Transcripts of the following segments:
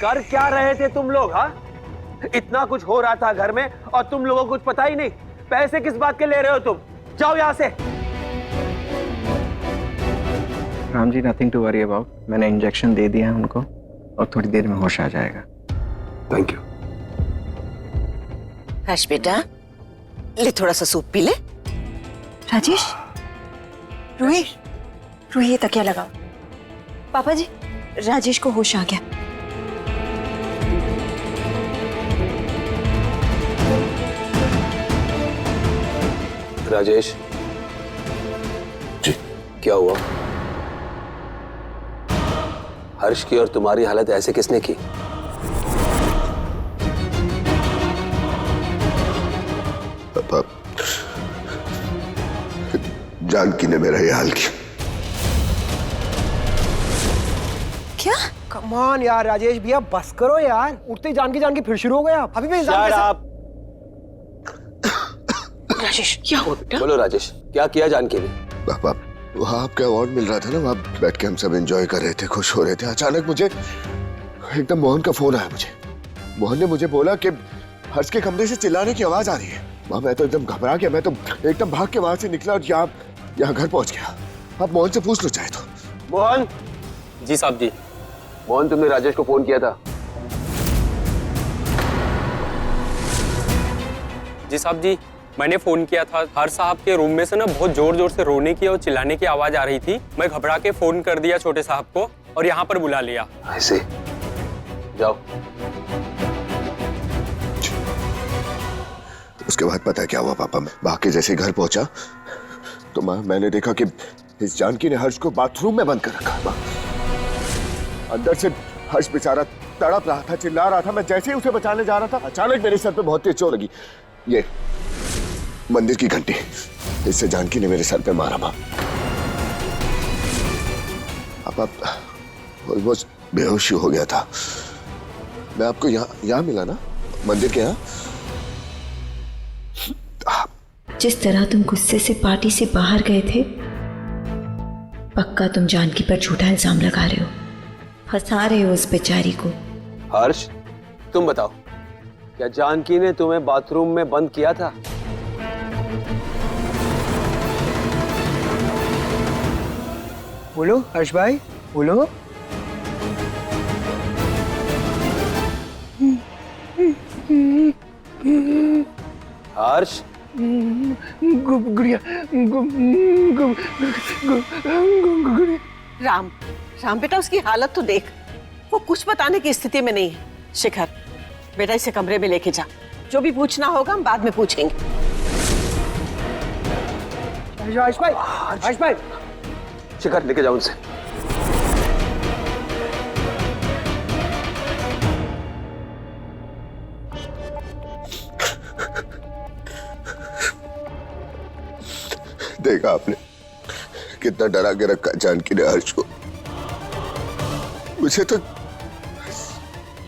कर क्या रहे थे तुम लोग? हाँ, इतना कुछ हो रहा था घर में और तुम लोगों को कुछ पता ही नहीं। पैसे किस बात के ले रहे हो तुम? जाओ यहां से। Ram ji, nothing to worry about. मैंने इंजेक्शन दे दिया है उनको और थोड़ी देर में होश आ जाएगा। Thank you. हर्ष बेटा, ले थोड़ा सा सूप पी ले। राजेश, रूही, रूही ये तकिया लगाओ। पापा जी, राजेश को होश आ गया। राजेश जी, क्या हुआ? हर्ष की और तुम्हारी हालत ऐसे किसने की? पापा, जानकी ने मेरा ये हाल किया। क्या? कम ऑन यार राजेश भैया, बस करो यार। उठते ही जानकी फिर शुरू हो गया। अभी भी इंसान कैसे... राजेश, क्या हुआ बेटा? बोलो राजेश, क्या किया जानकी ने? पापा, वहाँ आपका अवार्ड मिल रहा था ना, वहाँ बैठ के हम सब एंजॉय कर रहे थे, खुश हो रहे थे। अचानक मुझे एकदम मोहन का फोन आया। मोहन ने मुझे बोला कि हर्ष के कमरे से चिल्लाने की आवाज आ रही है। वहाँ मैं तो एकदम घबरा गया। मैं तो एकदम भाग के वहां से निकला और यहाँ घर पहुंच गया। आप मोहन से पूछ लो चाहे तो। मोहन जी साहब जी। मोहन, तुमने राजेश को फोन किया था? जी साहब जी, मैंने फोन किया था। हर्ष साहब के रूम में से ना बहुत जोर जोर से रोने की और चिल्लाने की आवाज आ रही थी। मैं घबरा के फोन कर दिया छोटे साहब को और यहाँ पर बुला लिया। ऐसे जाओ। उसके बाद पता है क्या हुआ पापा? मैं बाकी जैसे घर पहुंचा तो मैंने देखा कि इस जानकी ने हर्ष को बाथरूम में बंद कर रखा। अंदर से हर्ष बेचारा तड़प रहा था, चिल्ला रहा था। मैं जैसे ही उसे बचाने जा रहा था, अचानक मेरे सर पे बहुत तेज चोट लगी। ये मंदिर की घंटी, इससे जानकी ने मेरे सर पे मारा। अब ऑलमोस्ट बेहोश हो गया था। मैं आपको यहाँ मिला ना, मंदिर के यहाँ। जिस तरह तुम गुस्से से पार्टी से बाहर गए थे, पक्का तुम जानकी पर झूठा इल्जाम लगा रहे हो, फंसा रहे हो उस बेचारी को। हर्ष, तुम बताओ, क्या जानकी ने तुम्हें बाथरूम में बंद किया था? बोलो हर्ष भाई, बोलो। हर्ष, गुड़िया, राम, राम बेटा, उसकी हालत तो देख। वो कुछ बताने की स्थिति में नहीं है। शिखर बेटा, इसे कमरे में लेके जा। जो भी पूछना होगा हम बाद में पूछेंगे। हर्ष भाई, हर्ष भाई। शिखर, लेके जाओ उनसे। देखा आपने कितना डरा के रखा जानकी ने हर्ष को। मुझे तो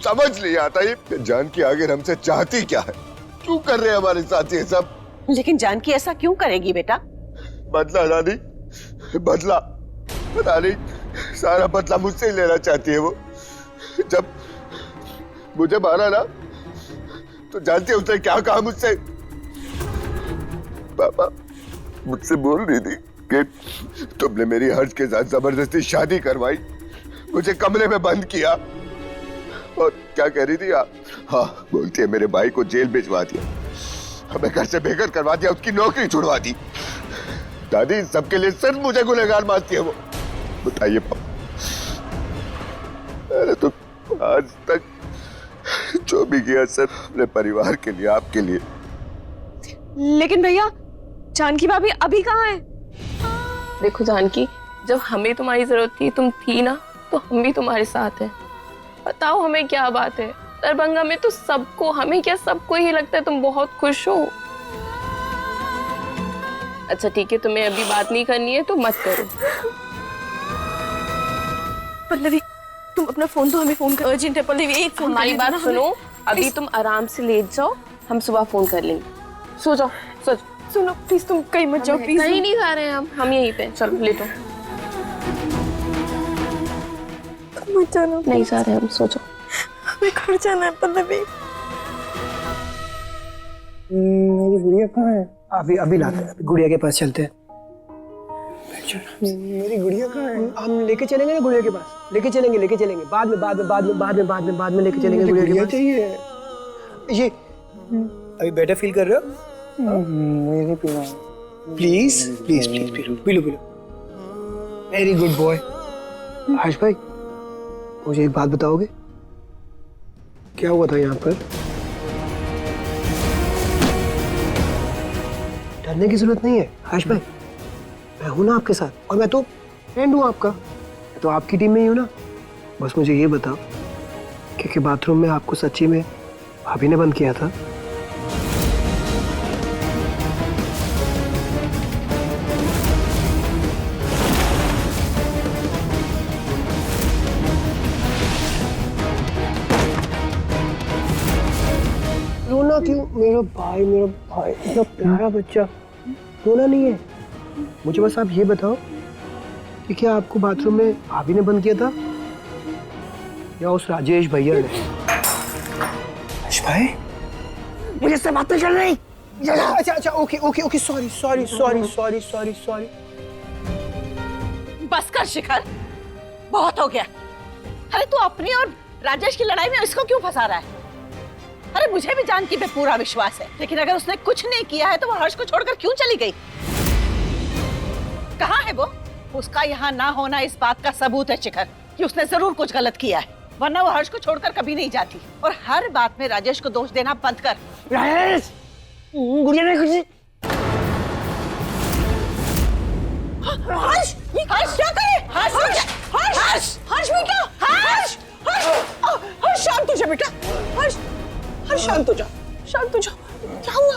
समझ नहीं आता ये जानकी आगे हमसे चाहती क्या है, क्यों कर रहे हैं हमारे साथ ये सब। लेकिन जानकी ऐसा क्यों करेगी बेटा? बदला दादी, बदला। पता नहीं, सारा बदला मुझसे ही लेना चाहती है वो। जब मुझे मारा ना तो जानती है उसने क्या कहा मुझसे? पापा मुझसे बोल रही थी कि तुमने मेरी हर्ष के साथ जबरदस्ती शादी करवाई, मुझे कमरे में बंद किया। और क्या कह रही थी आप? हाँ, बोलती है मेरे भाई को जेल भिजवा दिया, हमें घर से बेघर करवा दिया, उसकी नौकरी छुड़वा दी। दादी, सबके लिए सिर्फ मुझे गुनहगार मानती है वो। बताइए पापा, मैंने तो आज तक जो भी किया सिर्फ अपने परिवार के लिए, आपके लिए। लेकिन भैया, जानकी भाभी अभी कहाँ है? देखो जानकी, जब हमें तुम्हारी जरूरत थी, तुम थी ना, तो हम भी तुम्हारे साथ हैं। बताओ हमें क्या बात है? दरभंगा में तो सबको, हमें क्या सबको ही लगता है तुम बहुत खुश हो। अच्छा ठीक है, तुम्हें अभी बात नहीं करनी है तो मत करो। पल्लवी, तुम अपना फोन दो, हमें फोन कर। अर्जेंट है पल्लवी, एक फोन। हमारी बात सुनो, अभी तुम आराम से लेट जाओ, हम सुबह फोन कर लेंगे। सो जाओ, सो जाओ। सुनो प्लीज, तुम कहीं मत जाओ प्लीज। कहीं नहीं खा रहे हैं हम यहीं पे। चलो लेटो। मत जाना। नहीं जा रहे हम, सो जाओ। मैं घर जाना है पल्लवी। मेरी गुड़िया कहाँ है? अभी अभी लाते हैं, अभी गुड़िया के पास चलते हैं। मेरी गुड़िया कहाँ है? हम लेके चलेंगे ना गुड़िया के पास, लेके चलेंगे बाद में लेके चलेंगे गुड़िया के पास। चाहिए ये अभी बेटर फील कर रहे हो? मुझे नहीं पीना। प्लीज प्लीज प्लीज पी लो। Very good boy. हर्ष भाई, मुझे एक बात बताओगे, क्या हुआ था यहाँ पर? डरने की जरूरत नहीं है हर्ष भाई, मैं हूं ना आपके साथ, और मैं तो फ्रेंड हूं आपका, मैं तो आपकी टीम में ही हूं ना। बस मुझे ये बताओ कि बाथरूम में आपको सच्ची में भाभी ने बंद किया था? रोना क्यों मेरा भाई इतना प्यारा बच्चा, रोना नहीं है। मुझे बस आप ये बताओ कि क्या आपको बाथरूम में भाभी ने बंद किया था या उस राजेश भैया ने? हर्ष भाई, मुझे इससे बात नहीं कर रही। अच्छा ओके सॉरी। बस कर शिखर, बहुत हो गया। अरे तू अपनी और राजेश की लड़ाई में इसको क्यों फंसा रहा है? अरे मुझे भी जानकी पे पूरा विश्वास है, लेकिन अगर उसने कुछ नहीं किया है तो वो हर्ष को छोड़कर क्यों चली गई? कहाँ है वो? उसका यहाँ ना होना इस बात का सबूत है शिखर कि उसने जरूर कुछ गलत किया है, वरना वो हर्ष को छोड़कर कभी नहीं जाती। और हर बात में राजेश को दोष देना बंद कर। राजेश, गुड़िया ने कुछ हर्ष क्या करे? हर्ष शांत हो जा बेटा। हर्ष शांत हो जा। क्या हुआ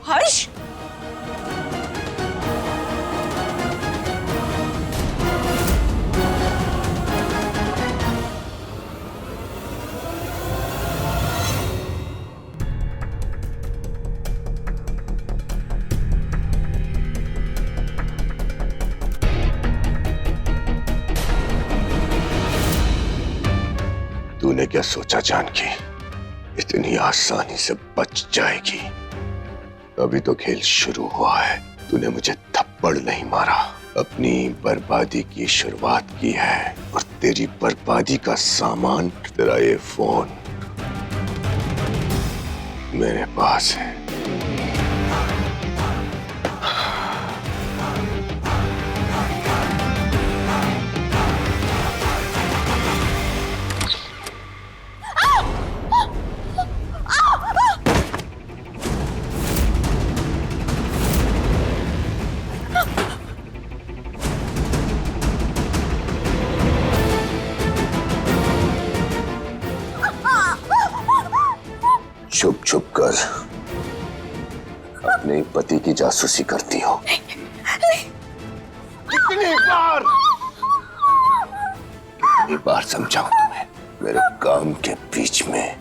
हर्ष? तूने क्या सोचा जानकी इतनी आसानी से बच जाएगी? अभी तो खेल शुरू हुआ है। तूने मुझे थप्पड़ नहीं मारा, अपनी बर्बादी की शुरुआत की है, और तेरी बर्बादी का सामान तेरा ये फोन मेरे पास है। छुप कर अपने पति की जासूसी करती हो। कितनी बार समझाऊं तुम्हें, मेरे काम के बीच में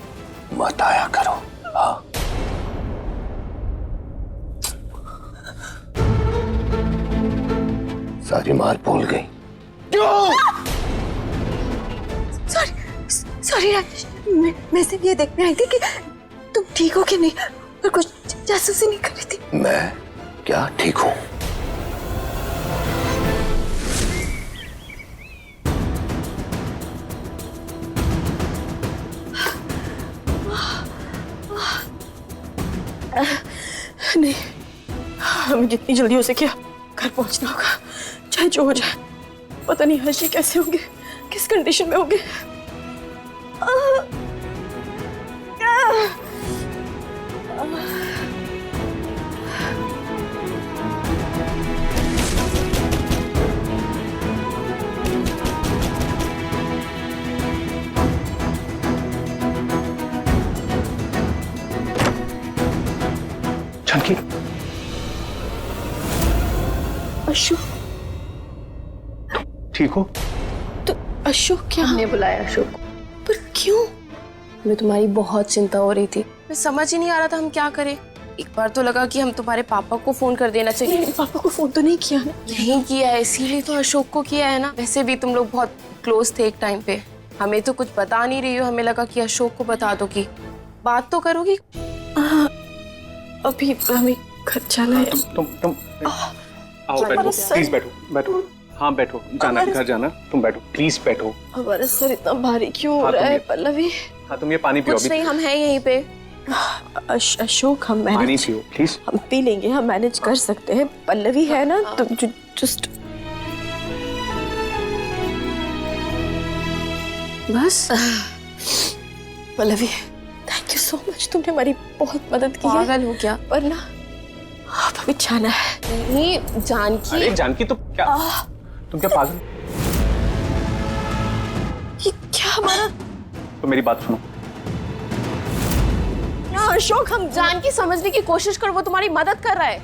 मत आया करो। हाँ, सारी मार भूल गई। सॉरी राजेश, मैं सिर्फ ये देखने आई थी कि तुम ठीक हो कि नहीं, और कुछ जासूसी नहीं कर रही थी। मैं क्या ठीक हूं? नहीं, हमें जितनी जल्दी हो सके घर पहुंचना होगा, चाहे जो हो जाए। पता नहीं हर्षी कैसे होंगे, किस कंडीशन में होंगे। जानकी, अशोक ठीक हो? तो अशोक क्या? हमने बुलाया अशोक को। पर क्यों? हमें तुम्हारी बहुत चिंता हो रही थी, मैं समझ ही नहीं आ रहा था हम क्या करें। एक बार तो लगा कि हम तुम्हारे पापा को फोन कर देना चाहिए। पापा को फोन तो नहीं किया ना? नहीं किया है, इसीलिए तो अशोक को किया है ना। वैसे भी तुम लोग बहुत क्लोज थे एक टाइम पे, हमें तो कुछ बता नहीं रही हो, हमें लगा कि अशोक को बता दो कि बात तो करोगी। अभी हमें घर जाना है। तुम आओ, बैठो प्लीज, बैठो। हाँ बैठो, जाना घर जाना, तुम बैठो प्लीज, बैठो। हमारा सर इतना भारी क्यों हो रहा है पल्लवी? हाँ तुम ये पानी पियो। कुछ नहीं, हम हैं यहीं पे। अशोक हम पानी मैनेज, पियो प्लीज। हम पी लेंगे, हम मैनेज कर सकते हैं। पल्लवी है ना, तुम जस्ट बस। Pallavi thank you so much, तुमने हमारी बहुत मदद की है। पागल हो क्या? पर ना आप अभी जाना है। नहीं जानकी। अरे जानकी तुम क्या पागल? ये क्या हमारा? तो मेरी बात सुनो। अशोक हम जानकी समझने की कोशिश कर, वो तुम्हारी मदद कर रहा है,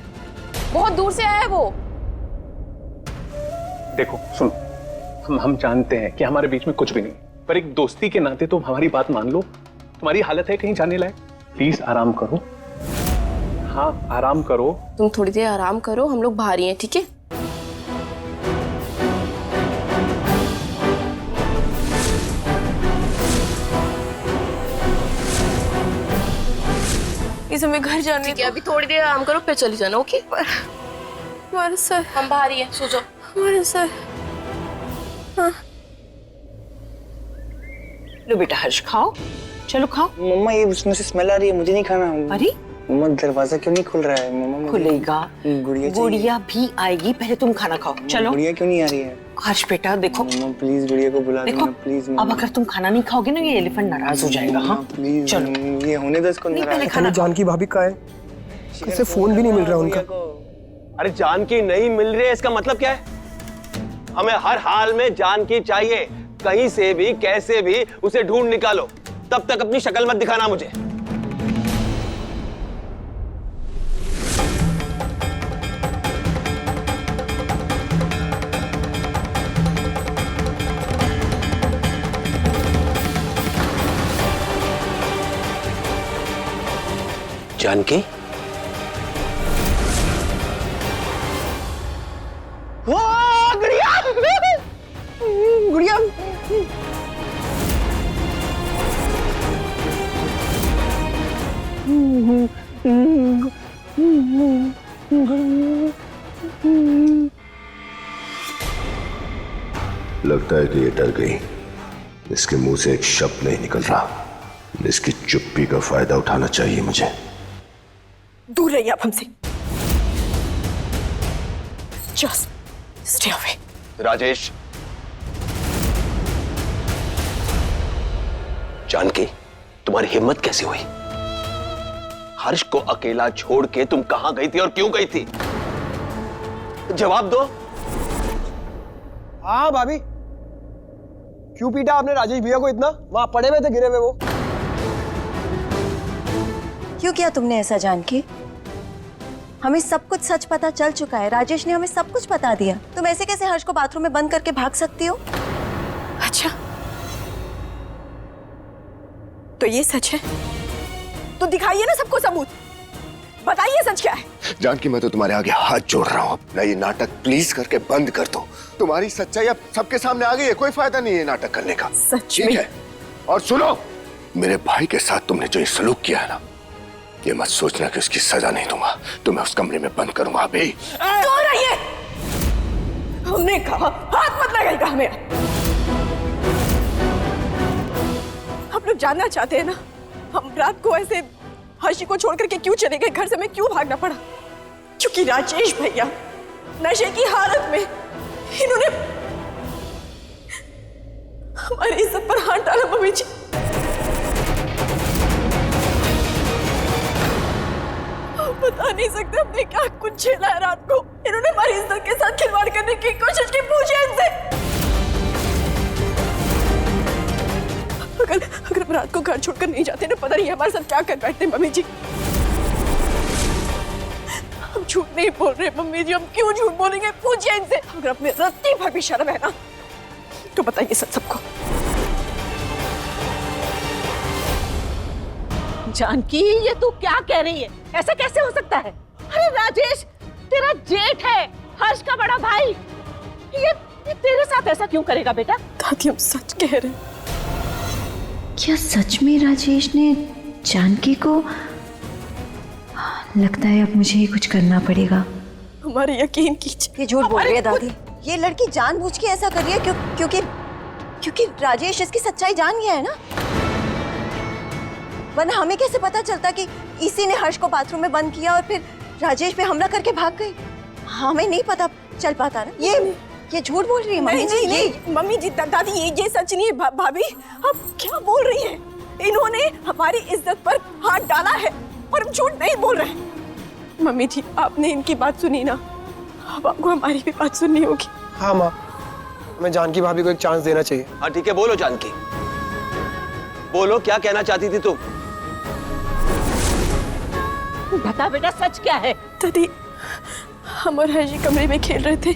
बहुत दूर से आया है वो। देखो सुनो, हम जानते हैं कि हमारे बीच में कुछ भी नहीं, पर एक दोस्ती के नाते तुम हमारी बात मान लो। तुम्हारी हालत है कहीं जाने लायक, प्लीज आराम करो। हाँ आराम करो। तुम थोड़ी देर आराम करो, हम लोग बाहर ही हैं, ठीक है? इस हमें घर जाने ठीक है, अभी थोड़ी देर आराम करो, फिर चली जाना, ओके? हमारा सर, हम बाहर ही हैं, सो जाओ। हमारा सर। हाँ लो बेटा हर्ष, खाओ, चलो खाओ। मम्मा ये उसमें से स्मेल आ रही है, मुझे नहीं खाना। अरे मम्मा दरवाजा क्यों नहीं खुल रहा है? मम्मा खुलेगा, गुड़िया चाहिए। गुड़िया भी आएगी, पहले तुम खाना खाओ। चलो गुड़िया क्यों नहीं आ रही है? हर्ष बेटा देखो, मम्मा प्लीज गुड़िया को बुला देखो देना प्लीज। अब अगर तुम खाना नहीं खाओगे ना, ये एलिफेंट नाराज हो जाएगा। हाँ प्लीज चलो, ये होने दो इसको। नहीं पहले खाना खाओ। जानकी भाभी का है, उसे फोन भी नहीं मिल रहा उनका। अरे जानकी नहीं मिल रही है, इसका मतलब क्या है? हमें हर हाल में जानकी चाहिए, कहीं से भी कैसे भी उसे ढूंढ निकालो। तब तक अपनी शक्ल मत दिखाना मुझे। जानकी, गुड़िया गुड़िया, लगता है कि ये डर गई। इसके मुंह से एक शब्द नहीं निकल रहा। इसकी चुप्पी का फायदा उठाना चाहिए मुझे। दूर रहिए आप हमसे। Just stay away. Rajesh, Janaki तुम्हारी हिम्मत कैसे हुई? हर्ष को अकेला छोड़ के तुम कहां गई थी और क्यों गई थी? जवाब दो। हाँ भाभी, क्यों पीटा आपने राजेश भैया को इतना? वहां पड़े हुए थे गिरे हुए वो। क्यों किया तुमने ऐसा जानकी? हमें सब कुछ सच पता चल चुका है। राजेश ने हमें सब कुछ बता दिया। तुम ऐसे कैसे हर्ष को बाथरूम में बंद करके भाग सकती हो? अच्छा तो ये सच है, तो दिखाइए ना सबको सबूत, बताइए सच क्या है। जानकी मैं तो तुम्हारे आगे हाथ जोड़ रहा हूँ, अपना ये नाटक प्लीज करके बंद कर दो। तुम्हारी सच्चाई अब सबके सामने आ गई है, कोई फायदा नहीं है नाटक करने का। सच ठीक में? है, और सुनो, मेरे भाई के साथ तुमने जो ये सलूक किया है ना, ये मत सोचना कि उसकी सजा नहीं दूंगा। तुम्हें उस कमरे में बंद करूंगा अभी। दूर रहिए, हमने कहा हाथ मत लगाइएगा हमें। आप लोग जानना चाहते हैं ना, हम रात को ऐसे हर्षी को छोड़ करके क्यों चले गए, घर से हमें क्यों भागना पड़ा? क्योंकि राजेश भैया नशे की हालत में इन्होंने हमारी इज्जत पर हाथ डाला। मम्मी जी, आप बता नहीं सकते हमने क्या कुछ झेला है रात को। इन्होंने हमारी इज्जत के साथ खिलवाड़ करने की कोशिश की। पूछिए इनसे। अगर हम रात को घर छोड़कर नहीं जाते ना, पता नहीं हमारे साथ क्या कर बैठते। मम्मी जी हम झूठ नहीं बोल रहे। मम्मी जी हम क्यों झूठ बोलेंगे? पूछिए इनसे। अगर अपने रत्ती भर भी शर्म है ना, तो बताइए सच सबको। जानकी ये तू क्या कह रही है? ऐसा कैसे हो सकता है? अरे राजेश तेरा जेठ है, हर्ष का बड़ा भाई, ये तेरे साथ ऐसा क्यों करेगा बेटा? दादी हम सच कह रहे हैं। क्या सच में राजेश ने जानकी को? लगता है अब मुझे ही कुछ करना पड़ेगा। हमारे यकीन कीजिए। ये झूठ बोल रही है दादी। ये लड़की जानबूझ के ऐसा कर रही है क्योंकि राजेश इसकी सच्चाई जान गया है ना। वरना हमें कैसे पता चलता कि इसी ने हर्ष को बाथरूम में बंद किया और फिर राजेश पे हमला करके भाग गई। हमें नहीं पता चल पाता ना। ये झूठ बोल रही है मम्मी जी। नहीं मम्मी जी, दादी ये सच नहीं है। भाभी आप क्या बोल रही हैं? इन्होंने हमारी इज्जत पर हाथ डाला है और हम झूठ नहीं बोल रहे हैं। मम्मी जी आपने इनकी बात सुनी ना, अब आपको हमारी भी बात सुननी होगी। हाँ माँ, हमें जानकी भाभी को एक चांस देना चाहिए। हाँ ठीक है, बोलो जानकी, बोलो क्या कहना चाहती थी तुम? बता बेटा, सच क्या है? दादी हम और हर्ष कमरे में खेल रहे थे।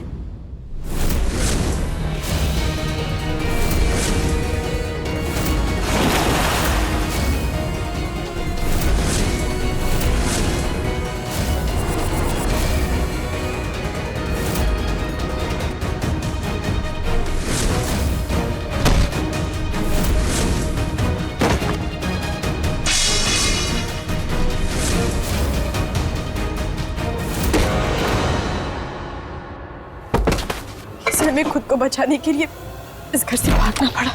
हमें खुद को बचाने के लिए इस घर से भागना पड़ा।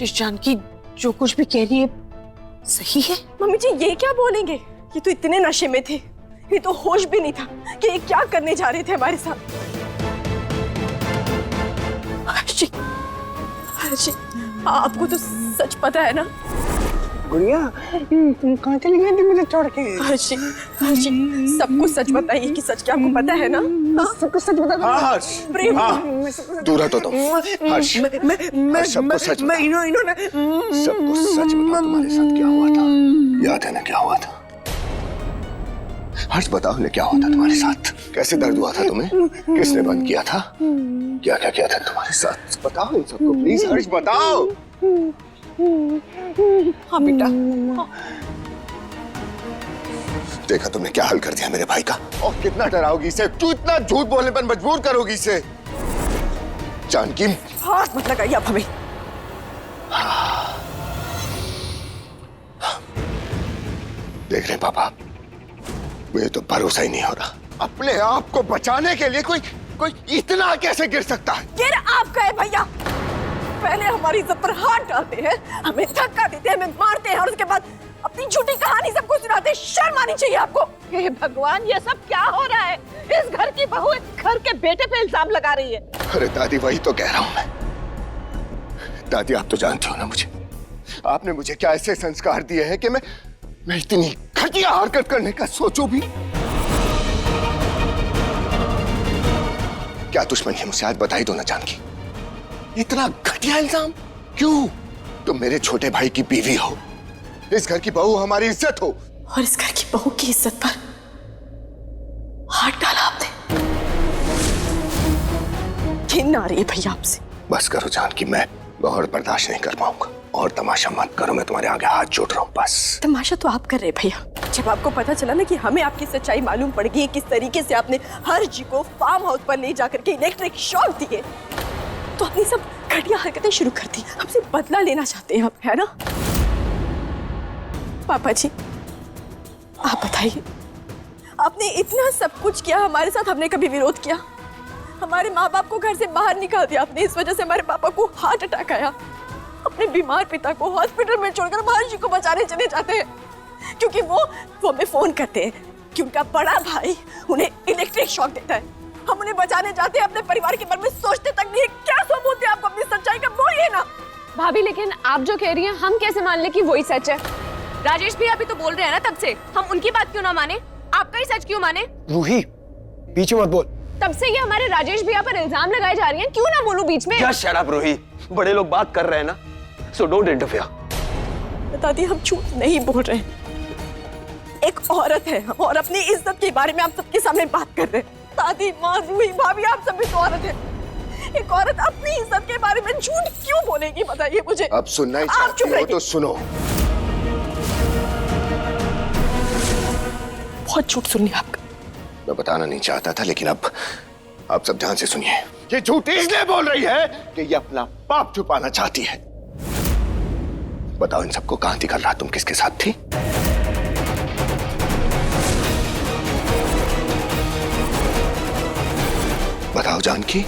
जानकी जो कुछ भी कह रही है सही है। मम्मी जी ये क्या बोलेंगे? ये तो इतने नशे में थे, ये तो होश भी नहीं था कि ये क्या करने जा रहे थे हमारे साथ। हर्षी, आपको तो सच पता है ना? गुड़िया तुम कहाँ चली गई थी मुझे छोड़ के? हर्षी सब कुछ सच बताइए कि सच क्या आपको पता है ना? सब कुछ सच बता। हाँ हर्ष, प्रेम दूर हटो तुम। हर्ष, सबको सच बता। इन्होंने सबको सच बता, तुम्हारे साथ क्या हुआ था? याद है ना क्या हुआ था? हर्ष बताओ ने क्या हुआ था तुम्हारे साथ? कैसे दर्द हुआ था तुम्हें? किसने बंद किया था? क्या क्या किया था तुम्हारे साथ? बताओ इन सबको प्लीज। हर्ष बताओ। हाँ बेटा। देखा तुमने क्या हाल कर दिया मेरे भाई का? और कितना डराओगी इसे? क्यों इतना झूठ बोलने पर मजबूर करोगी इसे? जानकी हाथ मत लगाइए आप हमें। देख रहे पापा, मुझे तो भरोसा ही नहीं हो रहा। अपने आप को बचाने के लिए कोई इतना कैसे गिर सकता है? गिर आपका है भैया। पहले हमारी इज्जत पर हाथ डालते हैं, हमें धक्का देते हैं, हमें मारते हैं और उसके बाद अपनी झूठी कहानी सबको सुनाते हैं। शर्म आनी चाहिए आपको। हे भगवान, ये सब क्या हो रहा है? इस घर की बहू इस घर के बेटे पे इल्जाम लगा रही है। अरे दादी वही तो कह रहा हूं मैं। दादी आप तो जानते हो ना मुझे, आपने मुझे क्या ऐसे संस्कार दिए हैं कि मैं इतनी घटिया हरकत करने का सोचूं भी? क्या दुश्मनी है मुझसे? आज बता ही दो ना जानकी। इतना घटिया इल्जाम क्यों? तुम मेरे छोटे भाई की बीवी हो, इस घर की बहू हमारी इज्जत हो, और इस घर की बहू की इज्जत पर हाथ डाला आपने। घिन आ रही है भैया आपसे। बस करो जानकी, मैं और बर्दाश्त नहीं कर पाऊंगा। और तमाशा मत करो, मैं तुम्हारे आगे हाथ जोड़ रहा हूं बस। तमाशा तो आप कर रहे भैया। जब आपको पता चला ना कि हमें आपकी सच्चाई मालूम पड़ गई, किस तरीके से आपने हर्ष जी को फार्म हाउस पर ले जाकर के इलेक्ट्रिक शॉक दिए, तो अपनी सब घटिया हरकतें शुरू कर दी। हमसे बदला लेना चाहते हैं आप, है ना? पापा जी आप बताइए, आपने इतना सब कुछ किया हमारे साथ, हमने कभी विरोध किया? हमारे माँ बाप को घर से बाहर निकाल दिया आपने, इस वजह से हमारे पापा को हार्ट अटैक आया। अपने बीमार पिता को हॉस्पिटल में छोड़कर हम हर्ष जी को बचाने चले जाते हैं, क्योंकि वो हमें फोन करते हैं कि उनका बड़ा भाई उन्हें इलेक्ट्रिक शॉक देता है। हम उन्हें बचाने जाते हैं, अपने परिवार के बारे में सोचते तक नहीं। क्या सबूत है आपको अपनी सच्चाई का? बोलिए ना। भाभी लेकिन आप जो कह रही हैं हम कैसे मान ले कि वही सच है? राजेश भी अभी तो बोल रहे हैं ना तब से, हम उनकी बात क्यों ना माने? आपका ही सच क्यों माने? रूही बीच में मत बोल। तब से ये हमारे राजेश भैया पर इल्जाम लगाए जा रही हैं, क्यों ना बोलूं बीच में? Just shut up, Ruhi. बड़े लोग बात कर रहे हैं ना, so don't interfere। दादी हम झूठ नहीं बोल रहे हैं, एक औरत है हम और अपनी इज्जत के बारे में आप सबके सामने बात कर रहे हैं। दादी, माँ, रूही, भाभी, आप सभी तो औरत है। एक औरत अपनी इज्जत के बारे में झूठ क्यों बोलेगी बताइए मुझे? अब सुनना ही चाहती हो तो सुनो। बहुत झूठ सुन लिया आपका। मैं बताना नहीं चाहता था, लेकिन अब आप सब ध्यान से सुनिए। ये झूठ इसलिए बोल रही है कि ये अपना पाप छुपाना चाहती है। बताओ इन सबको कहां थी कल रात, तुम किसके साथ थी? बताओ जानकी।